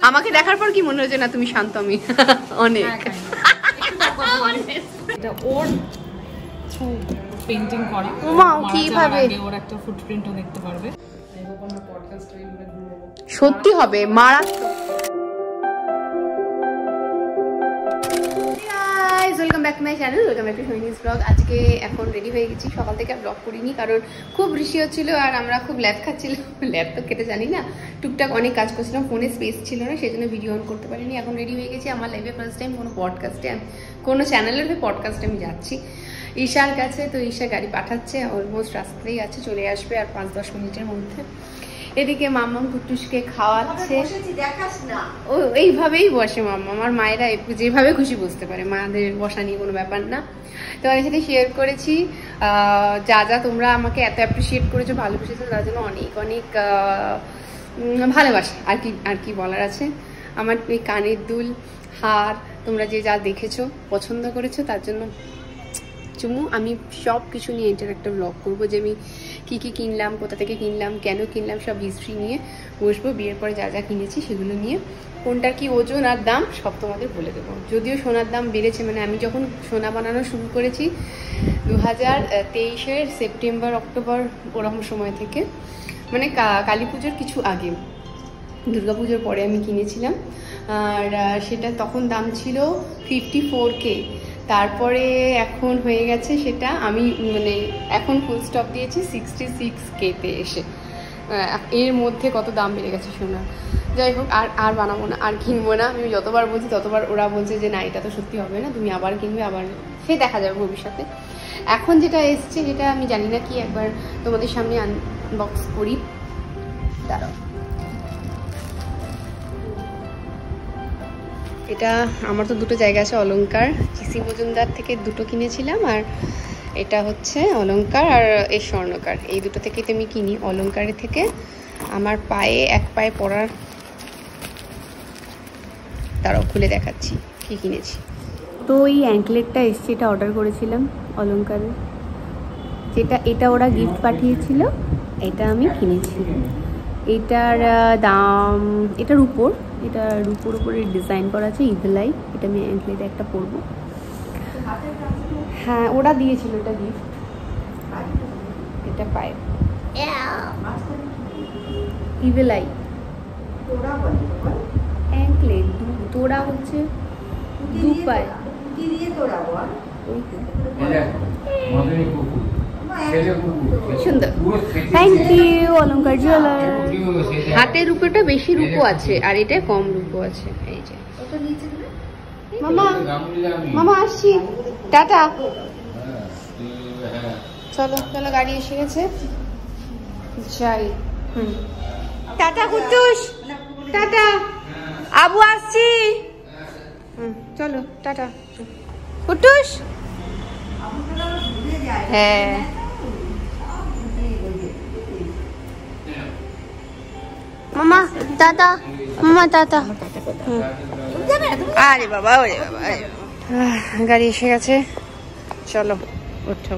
আমাকে দেখার পর কি মনে হচ্ছে না তুমি শান্ত? আমি অনেক এটা ওর পেইন্টিং করা কিভাবে ওর একটা ফুটপ্রিন্টও দেখতে পারবে। সত্যি হবে মারাত্মক। Welcome back to my channel, welcome back to Sohini's blog. আজকে এখন রেডি হয়ে গেছি, সকাল থেকে ব্লগ করিনি কারণ খুব বৃষ্টি হচ্ছিল আর আমরা খুব ল্যাব খাচ্ছিলাম। ল্যাব তো খেতে জানি না, টুকটাক অনেক কাজ করছিলাম, ফোনে স্পেস ছিল না, সেই জন্য ভিডিও অন করতে পারিনি। এখন রেডি হয়ে গেছি, আমার লাইফে ফার্স্ট টাইম কোনো পডকাস্টে, কোনো চ্যানেলের পডকাস্টে আমি যাচ্ছি ঈশার কাছে। তো ঈশা গাড়ি পাঠাচ্ছে, অলমোস্ট রাস্তাতেই আছে, চলে আসবে আর 5-10 মিনিটের মধ্যে। এদিকে মাম্মাম কুট্টুসকে খাওয়াচ্ছে, ও এইভাবেই বসে মাম্মা। আমার মায়েরা যেভাবে খুশি বুঝতে পারে, মাদের বসা নিয়ে কোনো ব্যাপার না। তোমাদের সাথে শেয়ার করেছি যা যা তোমরা আমাকে এত অ্যাপ্রিসিয়েট করেছো, ভালোবেসেছো, তার জন্য অনেক অনেক ভালোবাসা। আর কি বলার আছে। আমার এই কানের দুল, হার, তোমরা যে যা দেখেছো, পছন্দ করেছো, তার জন্য চুমু। আমি সব কিছু নিয়ে ইন্টারঅ্যাক্টিভ ব্লগ করবো, যে আমি কী কী কিনলাম, কোথা থেকে কিনলাম, কেন কিনলাম, সব হিস্ট্রি নিয়ে বসবো। বিয়ের পরে যা যা কিনেছি সেগুলো নিয়ে, কোনটার কি ওজন আর দাম সব তোমাদের বলে দেবো। যদিও সোনার দাম বেড়েছে, মানে আমি যখন সোনা বানানো শুরু করেছি 2023-এর সেপ্টেম্বর অক্টোবর ওরকম সময় থেকে, মানে কালী পুজোর কিছু আগে, দুর্গাপুজোর পরে আমি কিনেছিলাম। আর সেটা তখন দাম ছিল 54K। তারপরে এখন হয়ে গেছে সেটা, আমি মানে এখন ফুল স্টপ দিয়েছি 66K-তে এসে। এর মধ্যে কত দাম বেড়ে গেছে সোনা। যাই হোক, আর বানাবো না, আর কিনবো না। আমি যতবার বলছি ততবার ওরা বলছে যে না, এটা তো সত্যি হবে না, তুমি আবার কিনবে, আবার সে দেখা যাবে ভবিষ্যতে। এখন যেটা এসছে, যেটা আমি জানি না কি, একবার তোমাদের সামনে আনবক্স করি, দাঁড়াও। এটা আমার তো দুটো জায়গা আছে, অলংকার, কিসি মজুমদার থেকে দুটো কিনেছিলাম, আর এটা হচ্ছে অলংকার আর এই স্বর্ণকার, এই দুটো থেকেই তো আমি কিনি। অলংকারের থেকে আমার পায়ে, এক পায়ে পরার, তারাও খুলে দেখাচ্ছি কি কিনেছি। তো এই অ্যাঙ্কলেটটা এসছে, এটা অর্ডার করেছিলাম অলংকারের, এটা ওরা গিফট পাঠিয়েছিল, এটা আমি কিনেছি। এটার দাম, এটার উপর উপরে ডিজাইন করা আছে ইভিল আই। এটা আমি অ্যাঙ্কলেটে একটা পরবো। হ্যাঁ, ওরা দিয়েছিল এটা গিফট। এটা পায়ে ইভিল আই অ্যাঙ্কলেট, তোড়া হচ্ছে দু পায়ে। সুন্দর, থ্যাংক ইউ অলংকার জুয়েলার। হাতের রূপোটা বেশি রূপো আছে আর এটা কম রূপো আছে। এই যে মামা, মামা আসছি, টাটা। চলো চলো, গাড়ি এসে গেছে, যাই। Tata কুট্টুস, tata. আবু আসছি, চলো টাটা কুট্টুস। হ্যাঁ, মামা টাটা, মামা টাটা। আরে বাবা, ওরে বাবা, গাড়ি এসে গেছে, চলো ওঠো।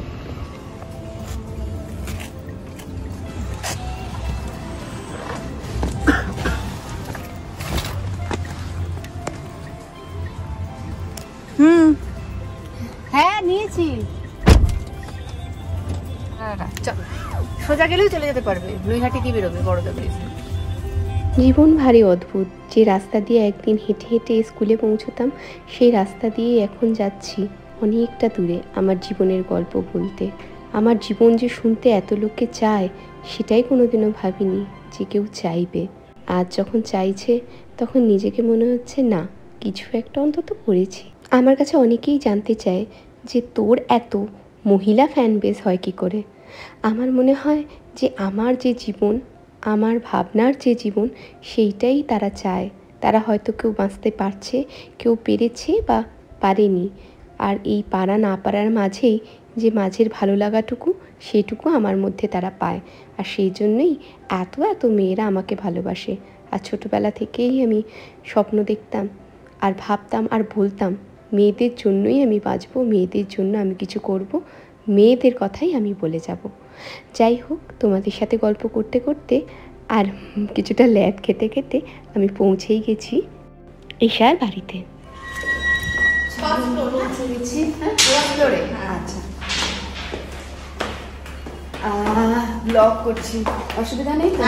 হ্যাঁ নিয়েছি, সোজা গেলেই চলে যেতে পারবে, নৈহাটি কি বেরোবে বড়দা ব্রিজ। জীবন ভারী অদ্ভুত। যে রাস্তা দিয়ে একদিন হেঁটে হেঁটে স্কুলে পৌঁছতাম, সেই রাস্তা দিয়ে এখন যাচ্ছি অনেকটা দূরে আমার জীবনের গল্প বলতে। আমার জীবন যে শুনতে এত লোককে চায়, সেটাই কোনোদিনও ভাবিনি যে কেউ চাইবে। আজ যখন চাইছে, তখন নিজেকে মনে হচ্ছে না, কিছু একটা অন্তত করেছি। আমার কাছে অনেকেই জানতে চায় যে তোর এত মহিলা ফ্যান বেস হয় কী করে। আমার মনে হয় যে আমার যে জীবন, আমার ভাবনার যে জীবন, সেইটাই তারা চায়। তারা হয়তো কেউ বাঁচতে পারছে, কেউ পেরেছে বা পারেনি, আর এই পারা না পারার মাঝেই যে মাঝের ভালো লাগাটুকু, সেটুকু আমার মধ্যে তারা পায়। আর সেই জন্যই এত এত মেয়েরা আমাকে ভালোবাসে। আর ছোটোবেলা থেকেই আমি স্বপ্ন দেখতাম আর ভাবতাম আর বলতাম, মেয়েদের জন্যই আমি বাঁচবো, মেয়েদের জন্য আমি কিছু করব, মেয়েদের কথাই আমি বলে যাব। যাই হোক, তোমাদের সাথে গল্প করতে করতে আর কিছুটা ল্যাদ খেতে খেতে আমি পৌঁছেই গেছি ঈশার বাড়িতে। আচ্ছা, ব্লগ করছি, অসুবিধা নেই তো?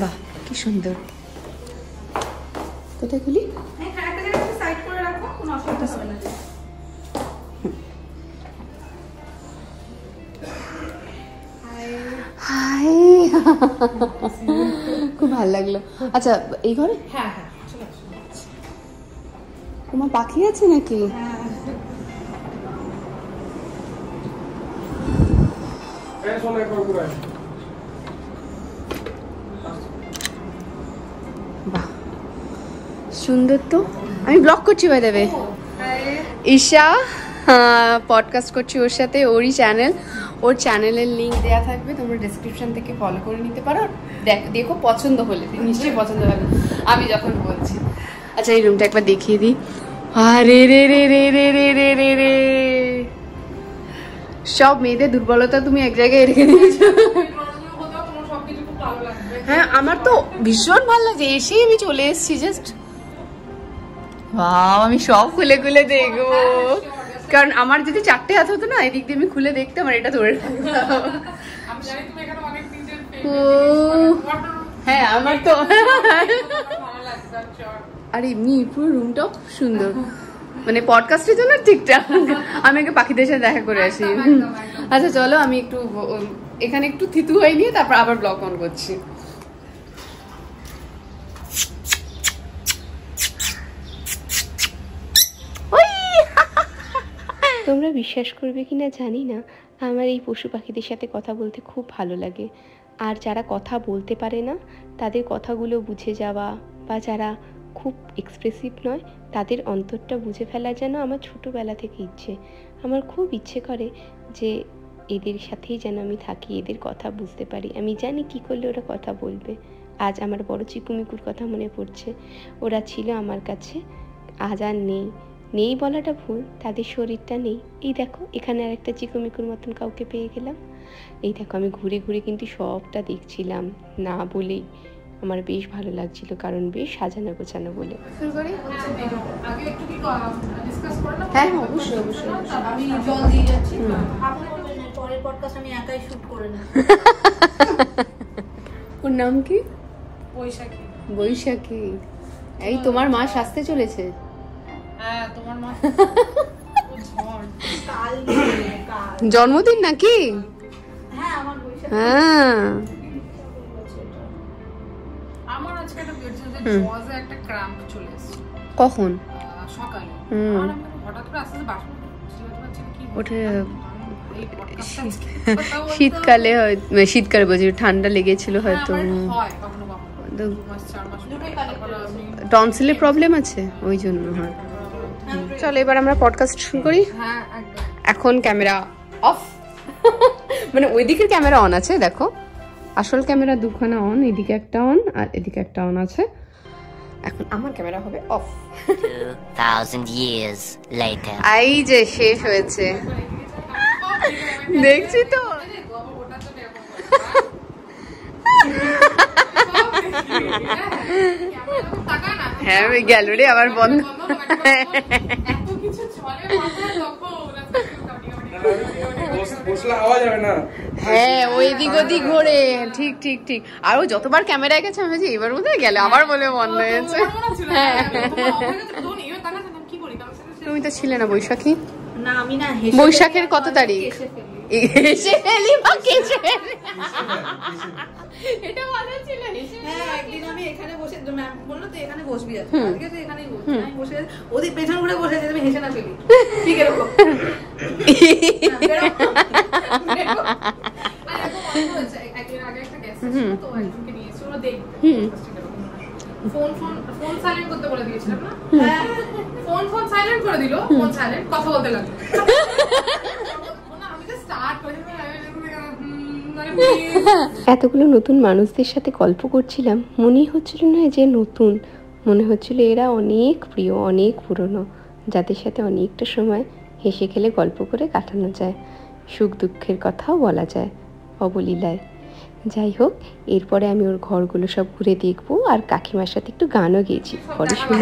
বাহ, কি সুন্দর। কোথায় খুলি? হাই, খুব ভালো লাগলো। আচ্ছা, এই ঘরে? হ্যাঁ, তোমার পাখি আছে নাকি? বাহ, সুন্দর তো। আমি ব্লগ করছি by the way. Isha podcast করছি ওর সাথে, ওরই চ্যানেল, ওর চ্যানেলের লিঙ্ক দেওয়া থাকবে, তোমরা ডেসক্রিপশন থেকে ফলো করে নিতে পারো। দেখো, পছন্দ হলে নিশ্চয়ই পছন্দ হবে আমি যখন বলছি। আচ্ছা, এই রুমটা একবার দেখিয়ে দিই। আরে রে রে রে রে রে রে রে রে, সব মেয়েদের দুর্বলতা তুমি এক জায়গায় রেখে দিয়েছো। হ্যাঁ, আমার তো ভীষণ ভালো লাগছে, এসেই আমি চলে এসেছি জাস্ট। বাহ, আমি সব খুলে খুলে দেখবো, কারণ আমার যদি 4টে হাত হতো না, এদিক দিয়ে আমি খুলে দেখতাম আর এটা ধরে রাখতাম। হ্যাঁ, আমার তো আর এমনি পুরো রুমটাও খুব সুন্দর, মানে পডকাস্টের জন্য ঠিকঠাক। আমি আগে পাখিদের সাথে দেখা করে আসি। আচ্ছা চলো, আমি একটু এখানে একটু থিতু হয়ে নিয়ে তারপর আবার ব্লগ অন করছি। তোমরা বিশ্বাস করবে কিনা জানি না, আমার এই পশু পাখিদের সাথে কথা বলতে খুব ভালো লাগে। আর যারা কথা বলতে পারে না, তাদের কথাগুলো বুঝে যাওয়া, বা যারা খুব এক্সপ্রেসিভ নয়, তাদের অন্তরটা বুঝে ফেলা যেন আমার ছোটোবেলা থেকে ইচ্ছে। আমার খুব ইচ্ছে করে যে এদের সাথেই যেন আমি থাকি, এদের কথা বুঝতে পারি। আমি জানি কি করলে ওরা কথা বলবে। আজ আমার বড় চিকুমিকুর কথা মনে পড়ছে। ওরা ছিল আমার কাছে, আজ আর নেই। নেই বলাটা ভুল, তাদের শরীরটা নেই। এই দেখো, এখানে আর একটা চিকুমিকুর মতন কাউকে পেয়ে গেলাম। এই দেখো, আমি ঘুরে ঘুরে কিন্তু সবটা দেখছিলাম, না বলেই আমার বেশ ভালো লাগছিল, কারণ বেশ সাজানো গোছানো বলে। শুরু করি? হ্যাঁ, অবশ্যই অবশ্যই। আমি জল দিয়ে যাচ্ছি, পরের পডকাস্ট আমি একাই শুট করে নেব। ওর নাম কি? বৈশাখী। বৈশাখী। এই তোমার মা আসতে চলেছে। হ্যাঁ, তোমার মা জন্মদিন নাকি? হ্যাঁ, আমার বৈশাখী। হ্যাঁ, আমার আজকে একটা ক্র্যাম্প চলে এসেছে। কখন? সকালে। আর আমি হঠাৎ করে আস্তে আস্তে বাথরুম ওঠে। শীতকালে শীতকালে বলছি, ঠান্ডা লেগেছিল হয়তো। টনসিলের প্রবলেম আছে, ওই জন্য হয়। চলো, এবার আমরা পডকাস্ট শুরু করি। এখন ক্যামেরা অফ। মানে ওই দিকের ক্যামেরা অন আছে, দেখো আসল ক্যামেরা দুখানা অন, এদিকে একটা অন আর এদিকে একটা অন আছে। এখন আমার ক্যামেরা হবে অফ। 2000 years later. এই যে শেষ হয়েছে, দেখছি তো। হ্যাঁ, গেল রে আবার বন্ধ। হ্যাঁ, ওই দিক ওদিক ঘোরে। ঠিক ঠিক ঠিক। আর ও যতবার ক্যামেরায় গেছে আমি ভাবছি এবার বোধহয় গেল, আমার বলে বন্ধ হয়েছে। হ্যাঁ, তুমি তো ছিলে না বৈশাখী? না, আমি না। বৈশাখের কত তারিখ? এসে ফেলি বা কেসে ফেলি, এটা ভালো ছিল। হ্যাঁ, একদিন আমি এখানে বসে, ম্যাম বললো তো এখানে বসবি, আজকে তো এখানেই বসবি। আমি বসে ওদিক পেছন ঘুরে বসে আছি, আমি হেসে না ফেলি। ঠিক এরকম ফোন সাইলেন্ট করতে বলে দিয়েছিলাম না? ফোন সাইলেন্ট করে দিল, ফোন সাইলেন্ট, কথা বলতে লাগলো। আমি তো স্টার্ট করে মানে please। এতগুলো নতুন মানুষদের সাথে গল্প করছিলাম, মনেই হচ্ছিল না যে নতুন, মনে হচ্ছিল এরা অনেক প্রিয়, অনেক পুরনো, যাদের সাথে অনেকটা সময় হেসে খেলে গল্প করে কাটানো যায়, সুখ দুঃখের কথাও বলা যায় অবলীলায়। যাই হোক, এরপরে আমি ওর ঘরগুলো সব ঘুরে দেখবো, আর কাকিমার সাথে একটু গানও গেয়েছি।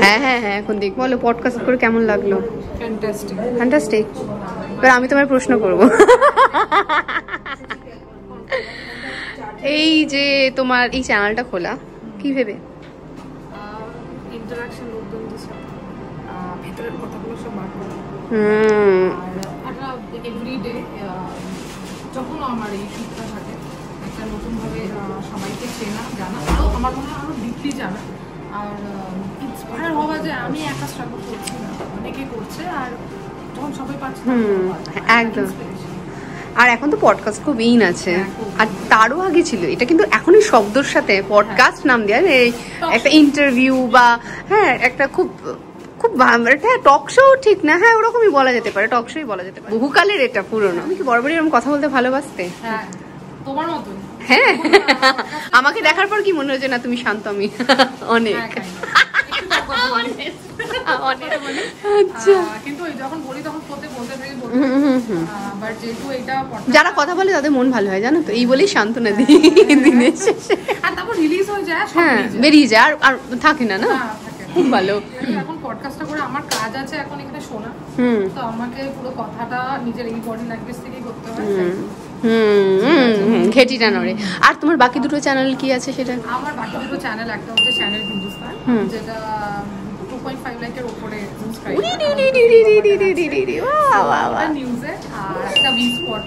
হ্যাঁ হ্যাঁ হ্যাঁ, এখন দেখবো। বলো, পডকাস্ট করে কেমন লাগলো? ফ্যান্টাস্টিক। ফ্যান্টাস্টিক। এবার আমি তোমায় প্রশ্ন করব। এই যে তোমার এই চ্যানেলটা খোলা কি ভেবে? ইন্টারাকশন লোকজনদের সাথে, ভেতরের কথাগুলো সব বার করা। আর একটা এভরিডে যখন আমার এই শিক্ষা থাকে, একটা নতুনভাবে সবাইকে চেনা জানা, আরও আমার মনে হয় আরও ডিপলি জানা, আর ইন্সপায়ার হওয়া যে আমি একা স্ট্রাগল করছি না, অনেকে করছে, আর যখন সবাই পাচ্ছে একদম। আর এখন তো পডকাস্ট খুব ইন আছে, আর তারও আগে ছিল এটা, কিন্তু এখন এই শব্দর সাথে পডকাস্ট নাম দেওয়া, একটা ইন্টারভিউ বা হ্যাঁ একটা খুব খুব টক শো ঠিক না, হ্যাঁ ওরকমই বলা যেতে পারে, টক শোই বলা যেতে পারে। বহুকালের এটা পুরনো। আমি কি বরাবরই এরকম কথা বলতে ভালোবাসতে? হ্যাঁ, তোমার মতন। হ্যাঁ, আমাকে দেখার পর কি মনে হচ্ছে না তুমি শান্ত? আমি অনেক কিন্তু যখন বলি তখন বলতে থাকি, বাট যেহেতু এটা যারা কথা বলে তাদের মন ভালো হয়, জানো তো, এই বলেই সান্ত্বনা দিই দিনের শেষে। আর তারপর রিলিজ হয়ে যায়, হ্যাঁ বেরিয়ে যায়, আর থাকে না, না খুব ভালো। এখন পডকাস্টটা করে আমার কাজ আছে এখন এখানে শোনা, তো আমাকে পুরো কথাটা নিজের এই বডি ল্যাঙ্গুয়েজ থেকেই করতে হয়। ঘেটিটা নড়ে। আর তোমার বাকি দুটো চ্যানেল কি আছে সেটা? আমার বাকি দুটো চ্যানেল, একটা হচ্ছে চ্যানেল হিন্দুস্তান, যেটা 2.5 লাখের উপরে সাবস্ক্রাইবার, নিউজে, আর একটা ভি স্পট,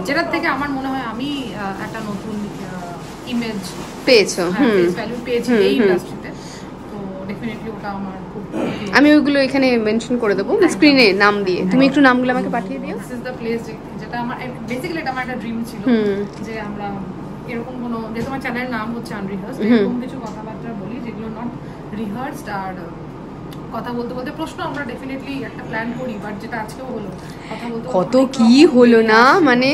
যেটা থেকে আমার মনে হয় আমি একটা নতুন ইমেজ পেয়েছো, ভ্যালু পেয়েছি এই ইন্ডাস্ট্রিতে, তো ডেফিনেটলি ওটা আমার খুব। আমি ওইগুলো এখানে মেনশন করে দেবো স্ক্রিনে নাম দিয়ে, তুমি একটু নামগুলো আমাকে পাঠিয়ে দিও। দিস ইজ দ্য প্লেস, যেটা আমার বেসিক্যালি এটা আমার একটা ড্রিম ছিল, যে আমরা এরকম কোনো, যেহেতু আমার চ্যানেলের নাম হচ্ছে আনরিহার্সড, এরকম কিছু কথাবার্তা বলি যেগুলো নট রিহার্সড, আর কথা বলতে বলতে প্রশ্ন আমরা ডেফিনেটলি একটা প্ল্যান করি, বাট যেটা আজকেও হলো, কথা বলতে কত কি হলো না, মানে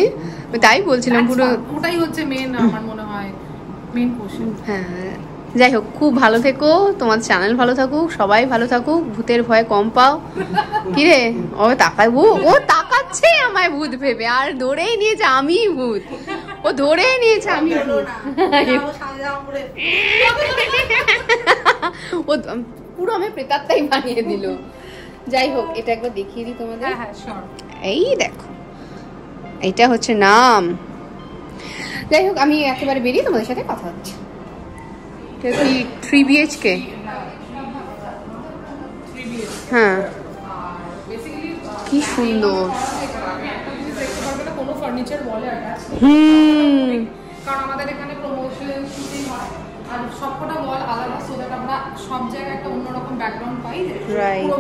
তাই বলছিলাম পুরো ওটাই হচ্ছে মেন, আমার মনে হয় মেন কোশ্চেন। হ্যাঁ, যাই হোক, খুব ভালো থেকো, তোমার চ্যানেল ভালো থাকুক, সবাই ভালো থাকুক, ভূতের ভয় কম পাও। কিরে ও তাকায়, ও তাকাচ্ছে আমায় ভূত ভেবে, আর ধরেই নিয়েছে আমি ভূত, ও ধরেই নিয়েছে আমি ভূত। ও পুরো আমি প্রেতাত্মাই বানিয়ে দিল। যাই হোক, এটা একবার দেখিয়ে দিই তোমাদের। হ্যাঁ শিওর। এই দেখো, এইটা হচ্ছে নাম। যাই হোক, আমি একেবারে বেরিয়ে তোমাদের সাথে কথা হচ্ছে। 3 BHK? হ্যাঁ, কি সুন্দর। কোনো ফার্নিচার বলে অ্যাটাচ, কারণ আমাদের এখানে প্রমোশন শুটিং হয়, আর সবকটা ওয়াল আলাদা, সো দ্যাট আমরা সব জায়গায় একটা অন্যরকম ব্যাকগ্রাউন্ড পাই। রাইট,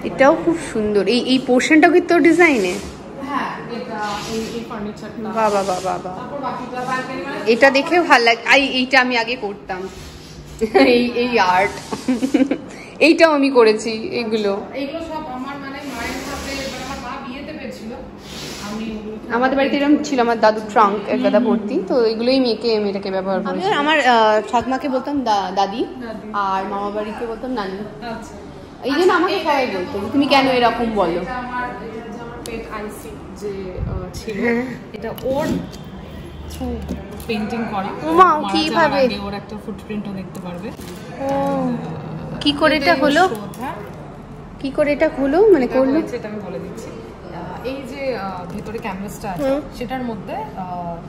এটাও খুব সুন্দর। এই পোর্শনটাও কি তোর ডিজাইনে? হ্যাঁ, এটা এই ফার্নিচারটা। বাবা বাবা বাবা, এটা দেখেও ভালো লাগে। এইটা আমি আগে করতাম, এই আর্ট, এইটাও আমি করেছি। এগুলো সব আমার মানে মায়ের হাতে, আমার মা বিয়েতে পেয়েছিল, আমি আমাদের বাড়িতে এরকম ছিল, আমার দাদু ট্রাঙ্ক এক গাদা ভর্তি, তো এগুলোই মেয়েটাকে ব্যবহার করি। আমি আমার ঠাকুমাকে বলতাম দাদি, আর মামা বাড়িকে বলতাম নানি। আচ্ছা, এই জন্য আমাকে সবাই বলতো তুমি কেন এরকম বলো। আমার পেট আইসি যে ছিল, এটা ওর থ্রু পেইন্টিং করা। কিভাবে ওর একটা ফুটপ্রিন্টও দেখতে পারবে। কি করে এটা হলো, কি করে এটা হলো, মানে করলো সেটা আমি বলে দিচ্ছি। এই যে ভেতরে ক্যানভাসটা আছে, সেটার মধ্যে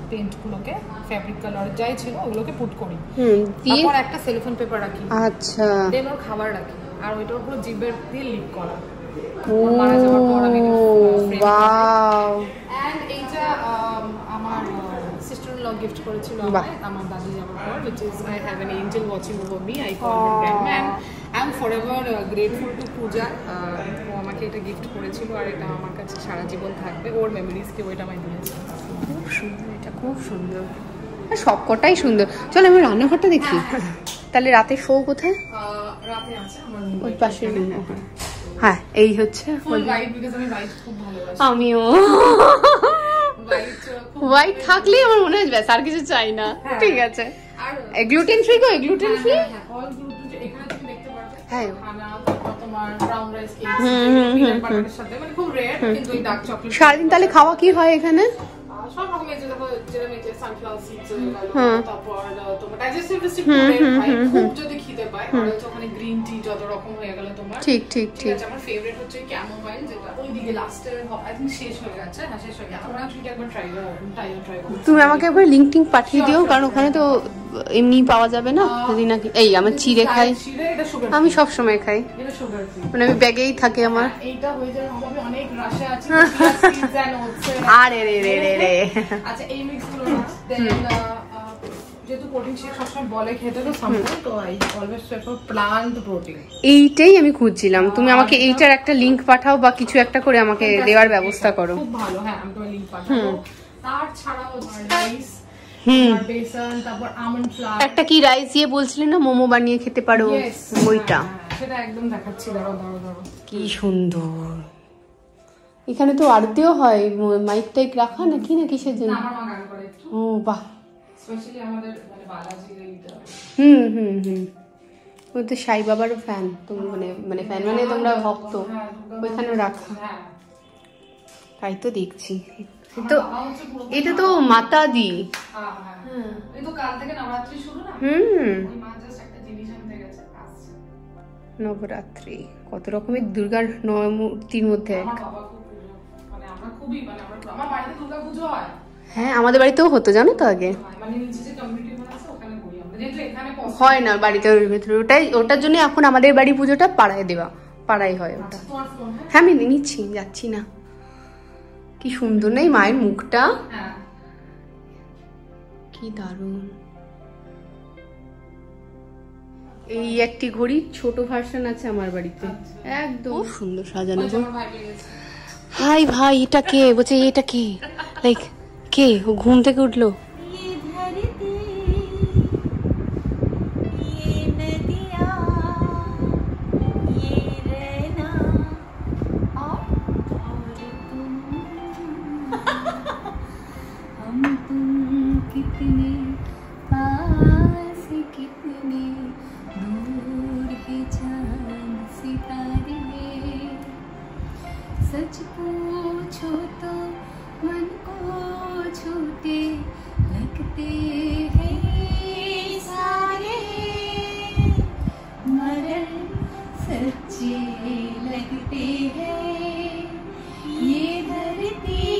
পেইন্ট গুলোকে, ফেব্রিক কালার যাই ছিল ওগুলোকে পুট করি, তারপর একটা সেলোফোন পেপার রাখি, আচ্ছা, দেন ওর খাবার রাখি, আর ওইটার পুরো জিবের দিয়ে লিক করা। এইটা আমার sister-in-law gift করেছিল আমার দাদি যাওয়ার পর, which is I have an angel watching over me. I call her grandma, and I'm forever grateful to Pooja. ও আমাকে এটা গিফট করেছিল, আর এটা আমার কাছে সারা জীবন থাকবে, ওর মেমোরিজ কে ওইটা আমায় দিয়েছে। খুব সুন্দর, এটা খুব সুন্দর, সবকটাই সুন্দর। চলো আমি রান্নাঘরটা দেখি। তাহলে রাতে শো কোথায়? রাতে আছে আমার ওই পাশের রুম। হ্যাঁ, এই হচ্ছে ফুল হোয়াইট, বিকজ আমি হোয়াইট খুব ভালোবাসি। আমিও হোয়াইট হোয়াইট থাকলেই আমার মনে হয় ব্যাস আর কিছু চাই না। ঠিক আছে। আর গ্লুটেন ফ্রি গো, গ্লুটেন ফ্রি। অল গ্লুটেন, এখানে তুমি দেখতে পারবে হ্যাঁ। খানা, তারপর তোমার ব্রাউন রাইস কেক, পিনাট বাটারের সাথে, মানে খুব রেয়ার কিন্তু এই ডার্ক চকলেট। সারাদিন তাহলে খাওয়া কি হয় এখানে? সব রকমের যেটা মেয়েছে সানফ্লাওয়ার সিডস হয়ে গেল, তারপর তোমার ডাইজেস্টিভ খুব যদি খিদে পায় আর হচ্ছে ওখানে গ্রিন টি যত রকম হয়ে গেল তোমার। ঠিক ঠিক ঠিক। আমার ফেভারিট হচ্ছে ক্যামোমাইল, যেটা ওইদিকে লাস্টে আই থিংক শেষ হয়ে গেছে। হ্যাঁ শেষ হয়ে গেছে। আমরা ঠিক একবার ট্রাই করব। তুমি আমাকে একবার লিংক টিং পাঠিয়ে দিও, কারণ ওখানে তো এমনি পাওয়া যাবে না যদি নাকি। এই আমার চিড়ে খাই, আমি সব সময় খাই, এটা সুগার ফ্রি, মানে আমি ব্যাগেই থাকে আমার। এইটা হয়ে যায় হবে অনেক রাশে আছে আরে রে রে রে রে। আচ্ছা এই মিক্স গুলো না দেন যেহেতু প্রোটিন শেক সবসময় বলে খেতে, তো সামথিং তো I always prefer plant protein. এইটাই আমি খুঁজছিলাম, তুমি আমাকে এইটার একটা লিংক পাঠাও বা কিছু একটা করে আমাকে দেওয়ার ব্যবস্থা করো। খুব ভালো। হ্যাঁ আমি তোমার লিংক পাঠাবো। তার ছাড়াও রাইস, বেসন, তারপর আমন্ড ফ্লাওয়ার, একটা কি রাইস দিয়ে বলছিলেন না মোমো বানিয়ে খেতে পারো, ওইটা সেটা একদম দেখাচ্ছি। দাঁড়াও কি সুন্দর। এখানে তো আরতিও হয়, মাইক টাইক রাখা নাকি না কিসের জন্য? আমার মা গান করে। ও বাহ, স্পেশালি আমাদের মানে বালাজির এইটা। ওই তো সাই বাবার ফ্যান, তুমি মানে ফ্যান মানে তোমরা ভক্ত, ওইখানে রাখা। তাই তো দেখছি। তো এটা তো মাতা দি। হ্যাঁ এই তো কাল থেকে নবরাত্রি শুরু না। ওই মা জাস্ট একটা জিনিস আনতে গেছে, আসছে। নবরাত্রি কত রকমের দুর্গার মূর্তির মধ্যে এক। আমার বাবা খুব মানে আমরা খুবই মানে আমার বাড়িতে দুর্গা পুজো হয়। হ্যাঁ আমাদের বাড়িতেও হতো জানো তো আগে, মানে নিচে যে কমিউনিটি হল আছে ওখানে করি আমরা, যেহেতু এখানে হয় না বাড়িতে ভিতরে। ওটার জন্য এখন আমাদের বাড়ি পুজোটা পাড়ায় দেওয়া, পাড়ায় হয় ওটা। হ্যাঁ আমি নিচ্ছি, যাচ্ছি না। কি সুন্দর নেই মায়ের মুখটা, কি দারুণ। এই একটি ঘড়ি ছোট ভার্সন আছে আমার বাড়িতে, একদম সুন্দর সাজানো। হাই ভাই, এটা কে? বলছে এটা কে? লাইক কে? ও ঘুম থেকে উঠলো। सच पूछो तो मन को छूते लगते हैं सारे, मगर सच्चे लगते हैं ये धरती,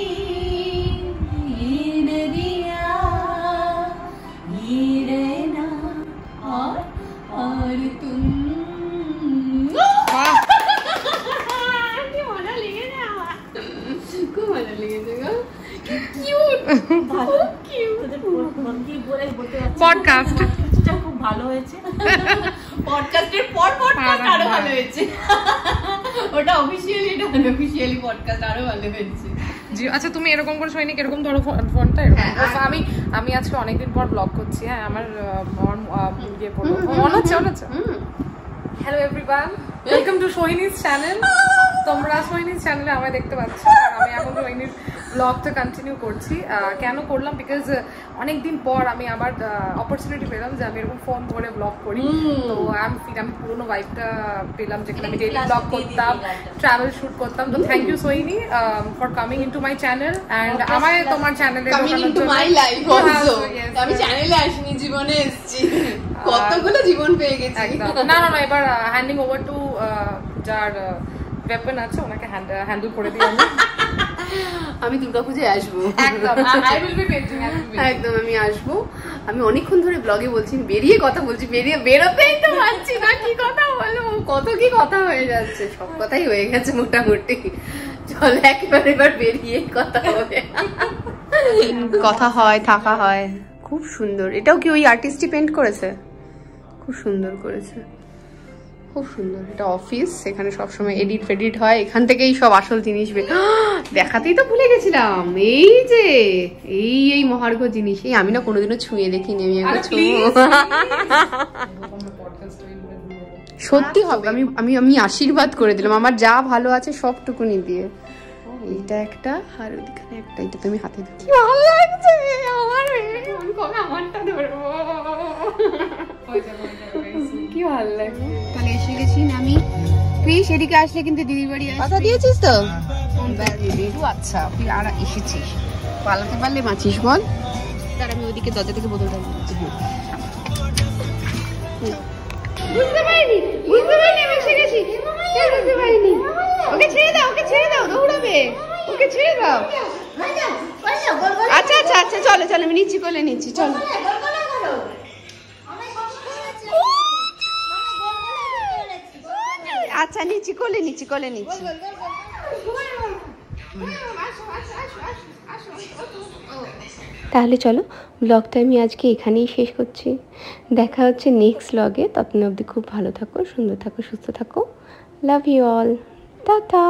ये नदियाँ, ये रहना और तुम। পডকাস্ট খুব ভালো হয়েছে, পডকাস্টের পর পডকাস্ট আরো ভালো হয়েছে। ওটা অফিশিয়ালি, এটা আনঅফিশিয়ালি পডকাস্ট আরো ভালো হয়েছে। জি আচ্ছা তুমি এরকম করে সৈনিক এরকম ধরো ফোনটা এরকম। আমি আজকে অনেকদিন পর ব্লগ করছি। হ্যাঁ আমার ইয়ে করবো মনে হচ্ছে। Hello everyone, welcome to Sohini's channel. তোমরা সোহিনীজ চ্যানেলে আমায় দেখতে পাচ্ছ, আর আমি এখন সোহিনীর ব্লগটা কন্টিনিউ করছি। কেন করলাম? বিকজ অনেকদিন পর আমি আবার অপরচুনিটি পেলাম যে আমি এরকম ফোন ধরে ব্লগ করি। তো আমি পুরোনো ভাইবটা পেলাম, যেখানে আমি ডেইলি ব্লগ করতাম, ট্রাভেল শুট করতাম। তো thank you Sohini for coming into my channel and আমায় তোমার চ্যানেলে coming into my life also. আমি চ্যানেলে আসিনি, জীবনে এসেছি, কতগুলো জীবন পেয়ে গেছি। একদম না, এবার হ্যান্ডিং ওভার টু যার ওয়েপন আছে ওনাকে হ্যান্ডেল করে দিই আমি দুর্গাপূজায় আসবো, একদম আই উইল বি পেন্টিং, একদম আমি আসবো। আমি অনেকক্ষণ ধরে ব্লগে বলছি, বেরিয়ে কথা বলছি, বেরোতেই তো পারছি না, কি কথা বলবো, কত কি কথা হয়ে যাচ্ছে, সব কথাই হয়ে গেছে মোটামুটি। চল একেবারে এবার বেরিয়ে কথা হবে, কথা হয়, থাকা হয়। খুব সুন্দর। এটাও কি ওই আর্টিস্টই পেন্ট করেছে? খুব সুন্দর করেছে, খুব সুন্দর। এটা অফিস, এখানে সবসময় এডিট ফেডিট হয়, এখান থেকেই সব আসল জিনিস দেখাতেই তো ভুলে গেছিলাম। এই যে এই মহার্ঘ জিনিস, এই আমি না কোনোদিনও ছুঁয়ে দেখিনি, আমি একবার সত্যি হবে। আমি আশীর্বাদ করে দিলাম আমার যা ভালো আছে সবটুকুনি দিয়ে। এইটা একটা, আর ওইখানে একটা, এটা তুমি হাতে কি ভালো লাগে। কবে আমারটা ধরবো। কি ভালো লাগে। তাহলে এসে গেছি আমি। প্লিজ এদিকে আসলে কিন্তু দিদির বাড়ি আসবি। কথা দিয়েছিস তো? আচ্ছা তুই আর এসেছিস, পালাতে পারলে বাঁচিস বল। তার আমি ওইদিকে দরজা থেকে বোতলটা দিচ্ছি। বুঝতে পারিনি আমি এসে গেছি। বুঝতে পারিনি। ওকে ছেড়ে দাও দৌড়াবে। ওকে ছেড়ে দাও। আচ্ছা চলো আমি নিচ্ছি, কোলে নিচ্ছি, চলো। আচ্ছা নিচ্ছি, কোলে নিচ্ছি। তাহলে চলো ব্লগটা আমি আজকে এখানেই শেষ করছি। দেখা হচ্ছে নেক্সট ব্লগে। ততক্ষণ অবধি খুব ভালো থাকো, সুন্দর থাকো, সুস্থ থাকো। Love you all, tata.